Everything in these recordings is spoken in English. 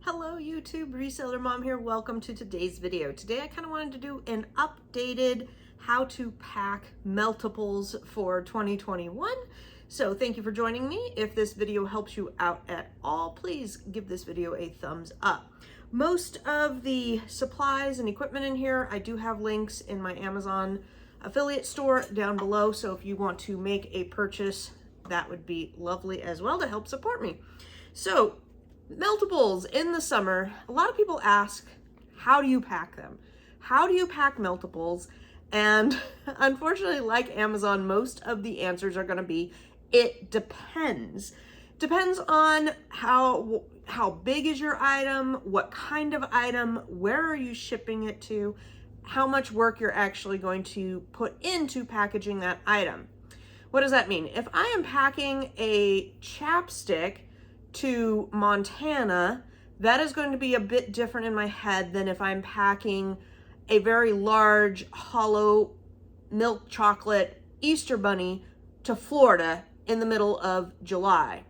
Hello YouTube, Reseller Mom here. Welcome to today's video. Today I kind of wanted to do an updated how to pack meltables for 2021. So thank you for joining me. If this video helps you out at all, please give this video a thumbs up. Most of the supplies and equipment in here, I do have links in my Amazon affiliate store down below. So if you want to make a purchase, that would be lovely as well to help support me. So meltables in the summer, a lot of people ask, how do you pack them? How do you pack meltables? And unfortunately, like Amazon, most of the answers are going to be, it depends. Depends on how big is your item, what kind of item, where are you shipping it to, how much work you're actually going to put into packaging that item. What does that mean? If I am packing a chapstick to Montana, that is going to be a bit different in my head than if I'm packing a very large hollow milk chocolate Easter bunny to Florida in the middle of July.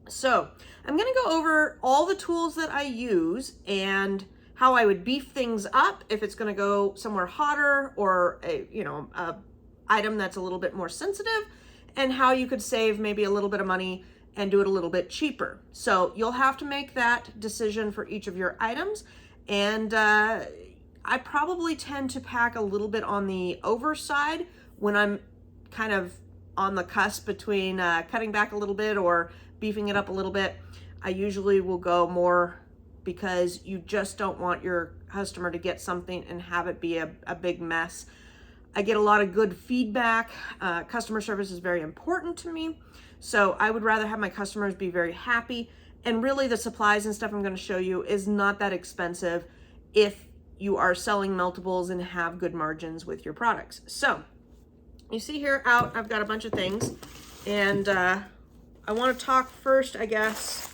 So I'm going to go over all the tools that I use and how I would beef things up if it's going to go somewhere hotter or a item that's a little bit more sensitive, and how you could save maybe a little bit of money and do it a little bit cheaper. So you'll have to make that decision for each of your items. And I probably tend to pack a little bit on the overside when I'm kind of on the cusp between cutting back a little bit or beefing it up a little bit. I usually will go more because you just don't want your customer to get something and have it be a big mess. I get a lot of good feedback. Customer service is very important to me. So I would rather have my customers be very happy. And really the supplies and stuff I'm going to show you is not that expensive if you are selling meltables and have good margins with your products. So you see here out, I've got a bunch of things. And I want to talk first, I guess.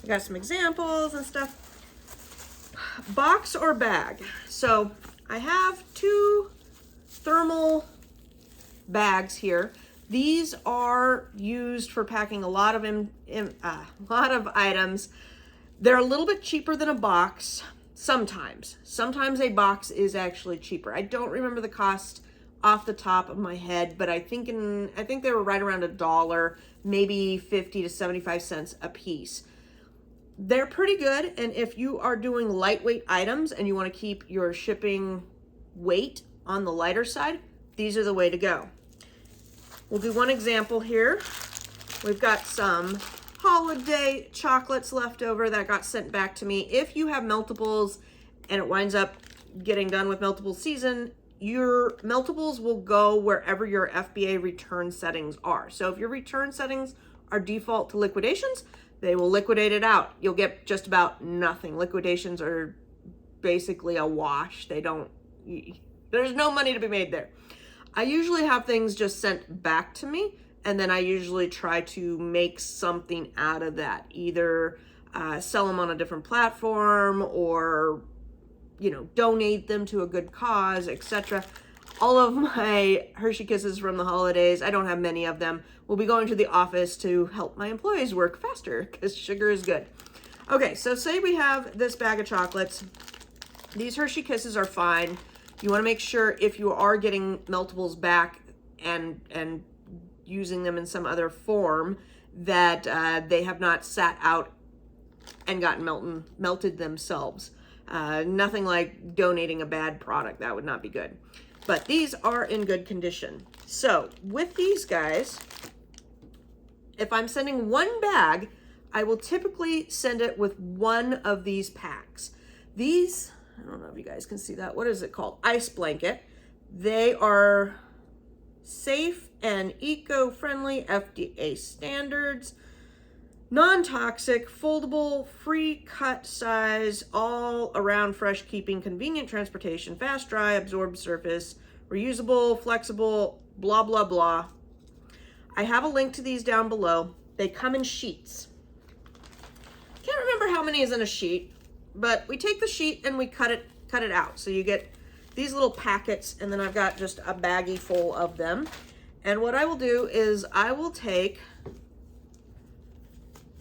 I got some examples and stuff. Box or bag. So I have two thermal bags here. These are used for packing a lot of items. They're a little bit cheaper than a box sometimes. Sometimes a box is actually cheaper. I don't remember the cost off the top of my head, but I think they were right around $1, maybe 50 to 75 cents a piece. They're pretty good, and if you are doing lightweight items and you want to keep your shipping weight on the lighter side, these are the way to go. We'll do one example here. We've got some holiday chocolates left over that got sent back to me. If you have meltables and it winds up getting done with meltable season, your meltables will go wherever your FBA return settings are. So if your return settings are default to liquidations, they will liquidate it out. You'll get just about nothing. Liquidations are basically a wash. There's no money to be made there. I usually have things just sent back to me, and then I usually try to make something out of that. Either sell them on a different platform or, donate them to a good cause, etc. All of my Hershey Kisses from the holidays, I don't have many of them, will be going to the office to help my employees work faster because sugar is good. Okay, so say we have this bag of chocolates. These Hershey Kisses are fine. You want to make sure if you are getting meltables back and using them in some other form that they have not sat out and gotten melted themselves. Nothing like donating a bad product. That would not be good. But these are in good condition. So with these guys, if I'm sending one bag, I will typically send it with one of these packs. These, I don't know if you guys can see that. What is it called? Ice blanket. They are safe and eco-friendly, FDA standards, non-toxic, foldable, free cut size, all around fresh keeping, convenient transportation, fast dry, absorbed surface, reusable, flexible, blah, blah, blah. I have a link to these down below. They come in sheets. Can't remember how many is in a sheet, but we take the sheet and we cut it out. So you get these little packets, and then I've got just a baggie full of them. And what I will do is I will take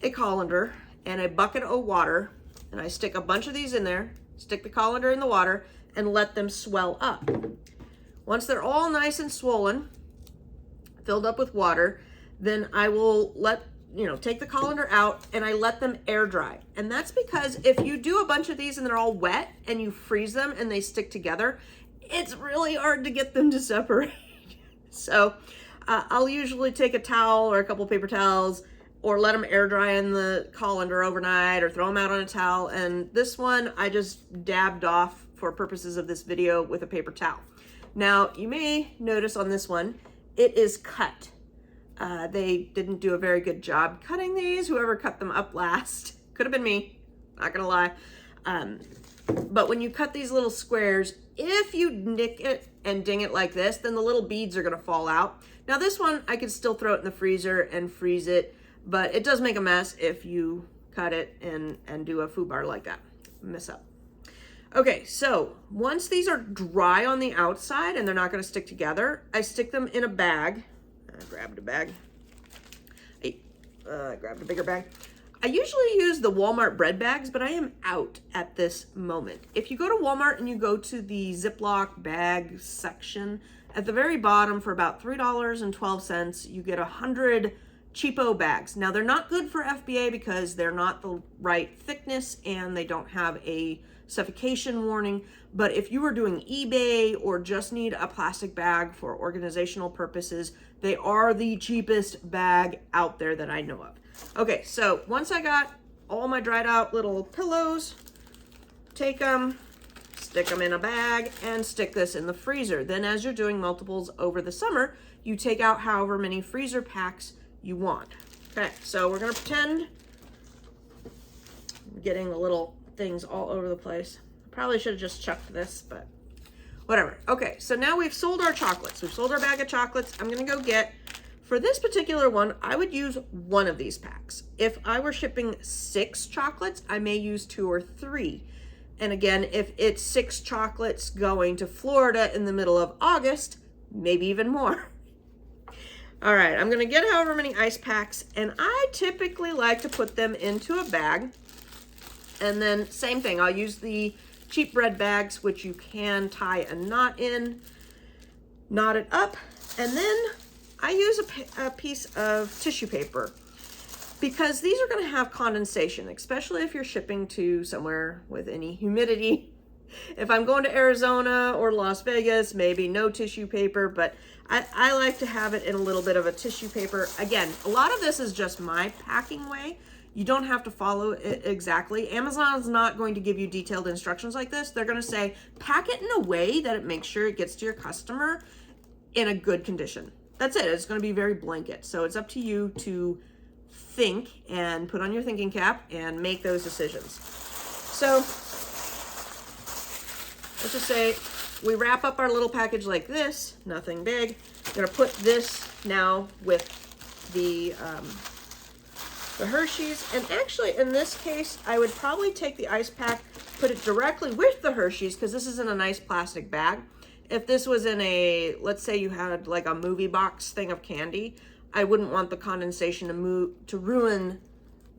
a colander and a bucket of water, and I stick a bunch of these in there, stick the colander in the water, and let them swell up. Once they're all nice and swollen, filled up with water, then I will take the colander out and I let them air dry. And that's because if you do a bunch of these and they're all wet and you freeze them and they stick together, it's really hard to get them to separate. So I'll usually take a towel or a couple paper towels or let them air dry in the colander overnight or throw them out on a towel. And this one I just dabbed off for purposes of this video with a paper towel. Now you may notice on this one, it is cut. They didn't do a very good job cutting these. Whoever cut them up last, could have been me, not gonna lie. But when you cut these little squares, if you nick it and ding it like this, then the little beads are gonna fall out. Now this one, I could still throw it in the freezer and freeze it, but it does make a mess if you cut it and do a foobar like that, mess up. Okay, so once these are dry on the outside and they're not gonna stick together, I stick them in a bag. I grabbed a bag. I grabbed a bigger bag. I usually use the Walmart bread bags, but I am out at this moment. If you go to Walmart and you go to the Ziploc bag section, at the very bottom for about $3.12, you get 100 cheapo bags. Now they're not good for FBA because they're not the right thickness and they don't have a suffocation warning. But if you are doing eBay or just need a plastic bag for organizational purposes, they are the cheapest bag out there that I know of. Okay, so once I got all my dried out little pillows, take them, stick them in a bag, and stick this in the freezer. Then as you're doing multiples over the summer, you take out however many freezer packs you want. Okay, so we're gonna pretend I'm getting the little things all over the place. Probably should have just chucked this, but whatever. Okay, so now we've sold our chocolates. We've sold our bag of chocolates. I'm gonna go get, for this particular one, I would use one of these packs. If I were shipping 6 chocolates, I may use 2 or 3. And again, if it's 6 chocolates going to Florida in the middle of August, maybe even more. All right, I'm gonna get however many ice packs, and I typically like to put them into a bag. And then same thing, I'll use the cheap bread bags, which you can tie a knot in, knot it up, and then I use a piece of tissue paper because these are going to have condensation, especially if you're shipping to somewhere with any humidity. If I'm going to Arizona or Las Vegas, maybe no tissue paper, but I like to have it in a little bit of a tissue paper. Again, a lot of this is just my packing way. You don't have to follow it exactly. Amazon's not going to give you detailed instructions like this. They're going to say, pack it in a way that it makes sure it gets to your customer in a good condition. That's it. It's going to be very blanket. So it's up to you to think and put on your thinking cap and make those decisions. So let's just say we wrap up our little package like this, nothing big. I'm going to put this now with the Hershey's, and actually in this case I would probably take the ice pack, put it directly with the Hershey's because this is in a nice plastic bag. If this was in a, let's say you had like a movie box thing of candy, I wouldn't want the condensation to ruin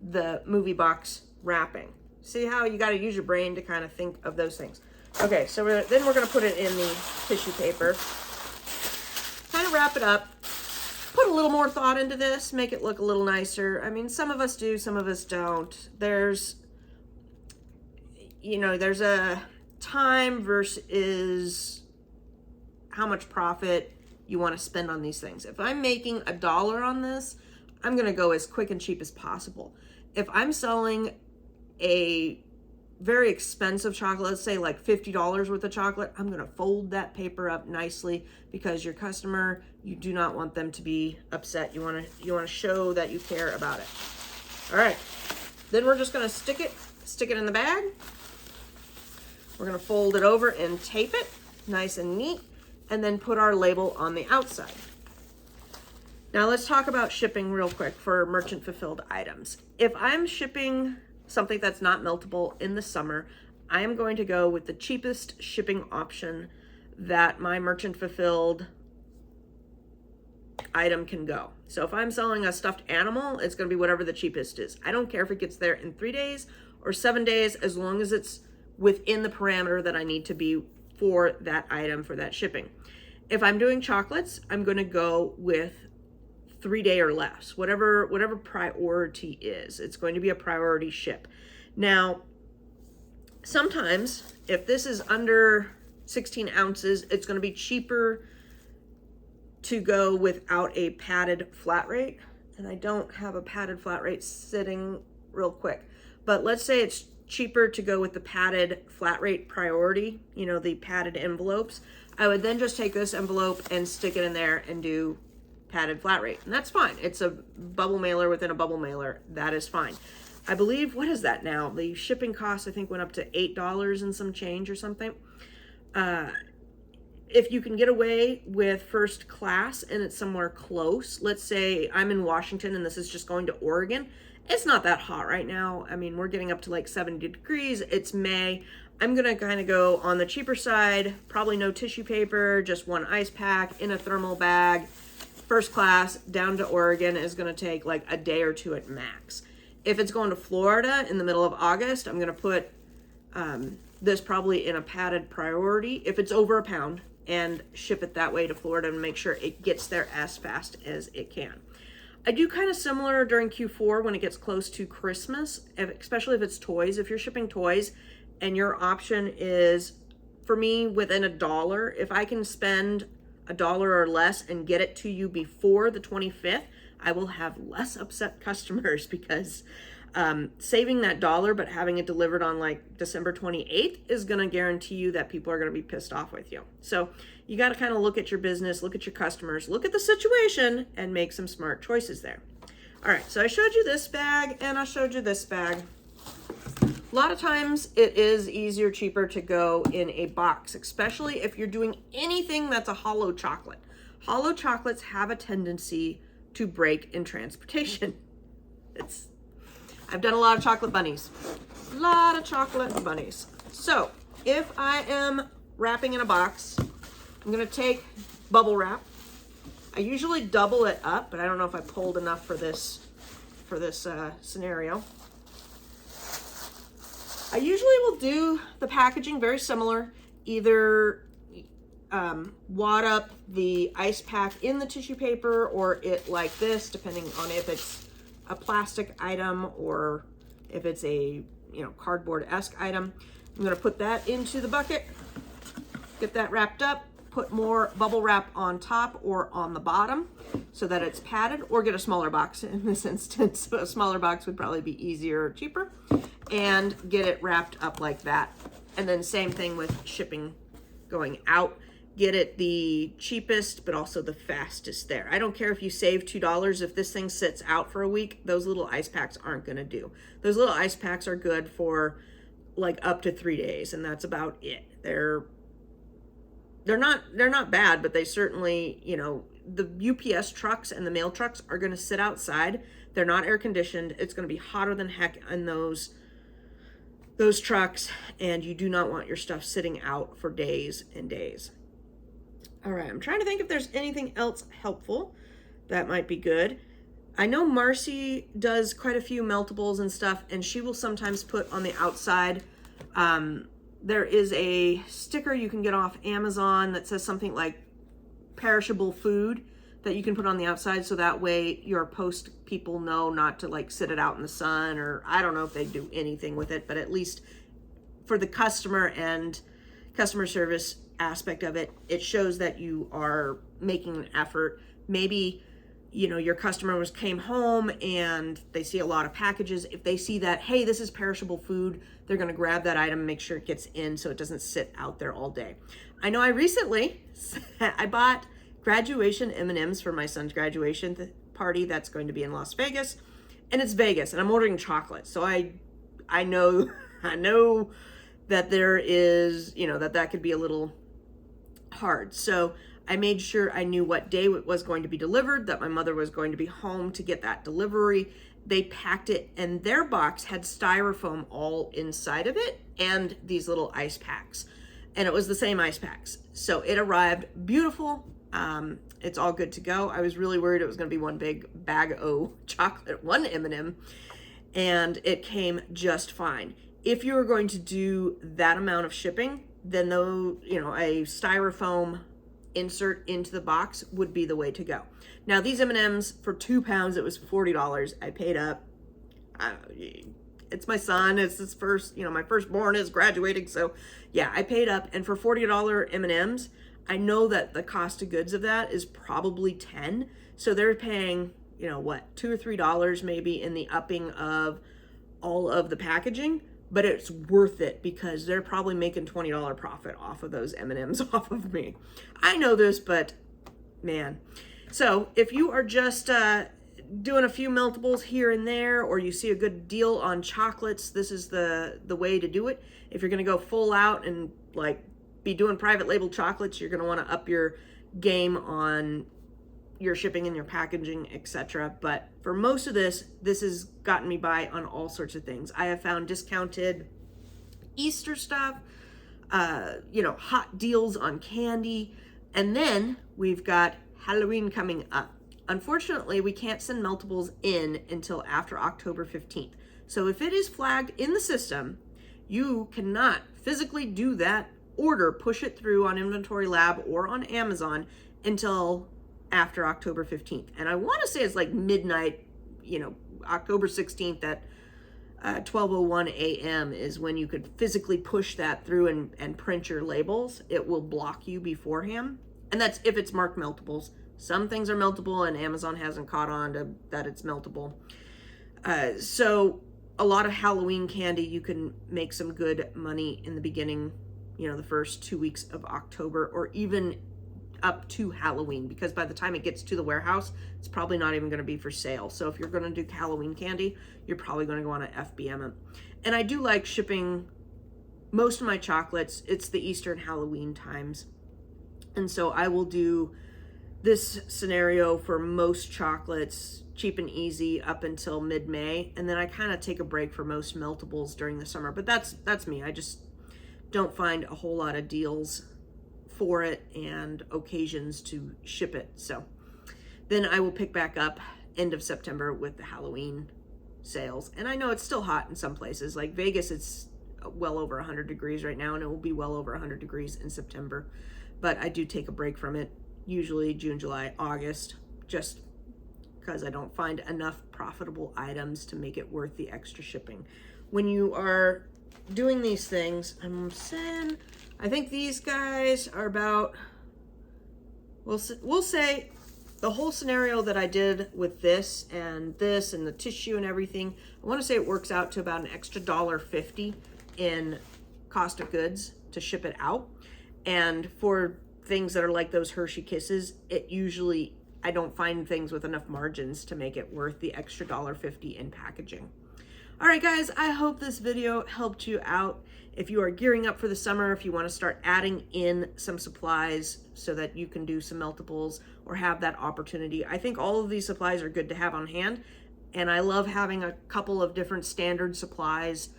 the movie box wrapping. See how you got to use your brain to kind of think of those things. Okay, so then we're going to put it in the tissue paper, kind of wrap it up. Put a little more thought into this, make it look a little nicer. I mean, some of us do, some of us don't. There's a time versus how much profit you want to spend on these things. If I'm making $1 on this, I'm going to go as quick and cheap as possible. If I'm selling a very expensive chocolate, let's say like $50 worth of chocolate, I'm going to fold that paper up nicely because your customer, you do not want them to be upset. You want to show that you care about it. All right. Then we're just going to stick it in the bag. We're going to fold it over and tape it nice and neat, and then put our label on the outside. Now let's talk about shipping real quick for merchant fulfilled items. If I'm shipping something that's not meltable in the summer, I am going to go with the cheapest shipping option that my merchant fulfilled item can go. So if I'm selling a stuffed animal, it's going to be whatever the cheapest is. I don't care if it gets there in 3 days or 7 days, as long as it's within the parameter that I need to be for that item, for that shipping. If I'm doing chocolates, I'm going to go with 3-day or less, whatever priority is. It's going to be a priority ship. Now, sometimes if this is under 16 ounces, it's going to be cheaper to go without a padded flat rate. And I don't have a padded flat rate sitting real quick, but let's say it's cheaper to go with the padded flat rate priority, you know, the padded envelopes. I would then just take this envelope and stick it in there and do padded flat rate. And that's fine. It's a bubble mailer within a bubble mailer. That is fine. I believe, what is that now? The shipping cost, I think, went up to $8 and some change or something. If you can get away with first class and it's somewhere close, let's say I'm in Washington and this is just going to Oregon, it's not that hot right now. I mean, we're getting up to like 70 degrees. It's May. I'm going to kind of go on the cheaper side, probably no tissue paper, just one ice pack in a thermal bag. First class down to Oregon is going to take like a day or two at max. If it's going to Florida in the middle of August, I'm going to put this probably in a padded priority if it's over a pound, and ship it that way to Florida and make sure it gets there as fast as it can. I do kind of similar during Q4 when it gets close to Christmas, especially if it's toys. If you're shipping toys and your option is, for me, within $1, if I can spend $1 or less and get it to you before the 25th, I will have less upset customers, because saving that $1 but having it delivered on like December 28th is going to guarantee you that people are going to be pissed off with you. So you got to kind of look at your business, look at your customers, look at the situation, and make some smart choices there. All right, so I showed you this bag and I showed you this bag. A lot of times it is easier, cheaper to go in a box, especially if you're doing anything that's a hollow chocolate. Hollow chocolates have a tendency to break in transportation. I've done a lot of chocolate bunnies. So if I am wrapping in a box, I'm gonna take bubble wrap. I usually double it up, but I don't know if I pulled enough for this scenario. I usually will do the packaging very similar, either wad up the ice pack in the tissue paper or it like this, depending on if it's a plastic item or if it's a, you know, cardboard-esque item. I'm gonna put that into the bucket, get that wrapped up, put more bubble wrap on top or on the bottom so that it's padded, or get a smaller box in this instance. A smaller box would probably be easier or cheaper, and get it wrapped up like that. And then same thing with shipping going out. Get it the cheapest, but also the fastest there. I don't care if you save $2. If this thing sits out for a week, those little ice packs aren't gonna do. Those little ice packs are good for like up to 3 days, and that's about it. They're not bad, but they certainly, you know, the UPS trucks and the mail trucks are gonna sit outside. They're not air conditioned. It's gonna be hotter than heck in those trucks, and you do not want your stuff sitting out for days and days. All right, I'm trying to think if there's anything else helpful that might be good. I know Marcy does quite a few meltables and stuff, and she will sometimes put on the outside, there is a sticker you can get off Amazon that says something like perishable food that you can put on the outside, so that way your post people know not to like sit it out in the sun, or I don't know if they do anything with it, but at least for the customer and customer service aspect of it, it shows that you are making an effort. Maybe, you know, your customer came home and they see a lot of packages. If they see that, hey, this is perishable food, they're going to grab that item and make sure it gets in so it doesn't sit out there all day. I know I recently, I bought graduation M&Ms for my son's graduation party that's going to be in Las Vegas, and it's Vegas, and I'm ordering chocolate. So I know that there is, you know, that could be a little hard. So I made sure I knew what day it was going to be delivered, that my mother was going to be home to get that delivery. They packed it, and their box had styrofoam all inside of it and these little ice packs. And it was the same ice packs. So it arrived beautiful. It's all good to go. I was really worried it was going to be one big bag of chocolate, one M&M. and it came just fine. If you were going to do that amount of shipping, then though, you know, a styrofoam insert into the box would be the way to go. Now these M&Ms for 2 pounds, it was $40. I paid up. It's my son, it's his first, you know, my firstborn is graduating. So yeah, I paid up, and for $40 M&Ms, I know that the cost of goods of that is probably 10. So they're paying, you know, what, $2 or $3 maybe in the upping of all of the packaging, but it's worth it because they're probably making $20 profit off of those M&Ms off of me. I know this, but man. So if you are just doing a few meltables here and there, or you see a good deal on chocolates, this is the way to do it. If you're gonna go full out and like be doing private label chocolates, you're gonna wanna up your game on your shipping and your packaging, etc. But for most of this has gotten me by on all sorts of things. I have found discounted Easter stuff, you know, hot deals on candy, and then we've got Halloween coming up. Unfortunately, we can't send meltables in until after October 15th. So if it is flagged in the system, you cannot physically do that order, push it through on Inventory Lab or on Amazon until after October 15th. And I want to say it's like midnight, you know, October 16th at 12:01 a.m. is when you could physically push that through and print your labels. It will block you beforehand. And that's if it's marked meltables. Some things are meltable and Amazon hasn't caught on to that it's meltable. So a lot of Halloween candy, you can make some good money in the beginning, you know, the first 2 weeks of October, or even up to Halloween, because by the time it gets to the warehouse, it's probably not even going to be for sale. So if you're going to do Halloween candy, you're probably going to go on an FBM. And I do like shipping most of my chocolates. It's the Easter and Halloween times. And so I will do this scenario for most chocolates, cheap and easy, up until mid-May. And then I kind of take a break for most meltables during the summer. But that's me. I just don't find a whole lot of deals for it and occasions to ship it. So then I will pick back up end of September with the Halloween sales. And I know it's still hot in some places. Like Vegas, it's well over 100 degrees right now, and it will be well over 100 degrees in September. But I do take a break from it, usually June, July, August, just because I don't find enough profitable items to make it worth the extra shipping. When you are doing these things, I'm saying, I think these guys are about, we'll say the whole scenario that I did with this and the tissue and everything, I want to say it works out to about an extra $1.50 in cost of goods to ship it out. And for things that are like those Hershey Kisses, it usually, I don't find things with enough margins to make it worth the extra $1.50 in packaging. All right, guys, I hope this video helped you out. If you are gearing up for the summer, if you want to start adding in some supplies so that you can do some meltables or have that opportunity, I think all of these supplies are good to have on hand. And I love having a couple of different standard supplies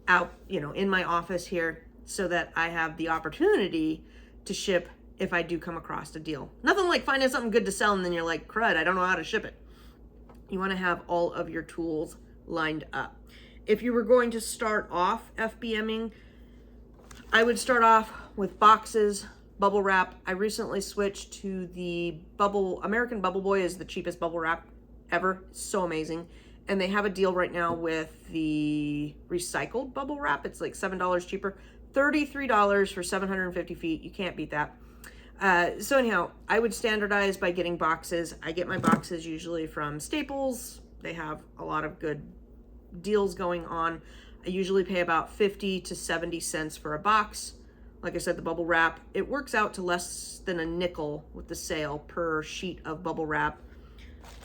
out, you know, in my office here so that I have the opportunity to ship if I do come across a deal. Nothing like finding something good to sell and then you're like, crud, I don't know how to ship it. You want to have all of your tools lined up. If you were going to start off FBMing, I would start off with boxes, bubble wrap. I recently switched to the American Bubble Boy is the cheapest bubble wrap ever. It's so amazing. And they have a deal right now with the recycled bubble wrap. It's like $7 cheaper, $33 for 750 feet. You can't beat that. So anyhow, I would standardize by getting boxes. I get my boxes usually from Staples. They have a lot of good deals going on. I usually pay about 50 to 70 cents for a box. Like I said, the bubble wrap, it works out to less than a nickel with the sale per sheet of bubble wrap.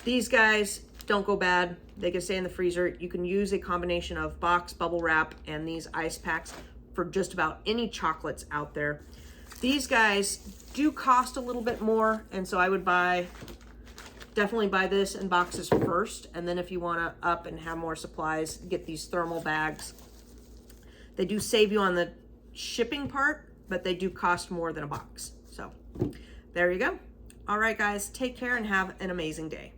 These guys don't go bad. They can stay in the freezer. You can use a combination of box, bubble wrap, and these ice packs for just about any chocolates out there. These guys do cost a little bit more, and so I would definitely buy this in boxes first, and then if you want to up and have more supplies, get these thermal bags. They do save you on the shipping part, but they do cost more than a box. So there you go. All right, guys, take care and have an amazing day.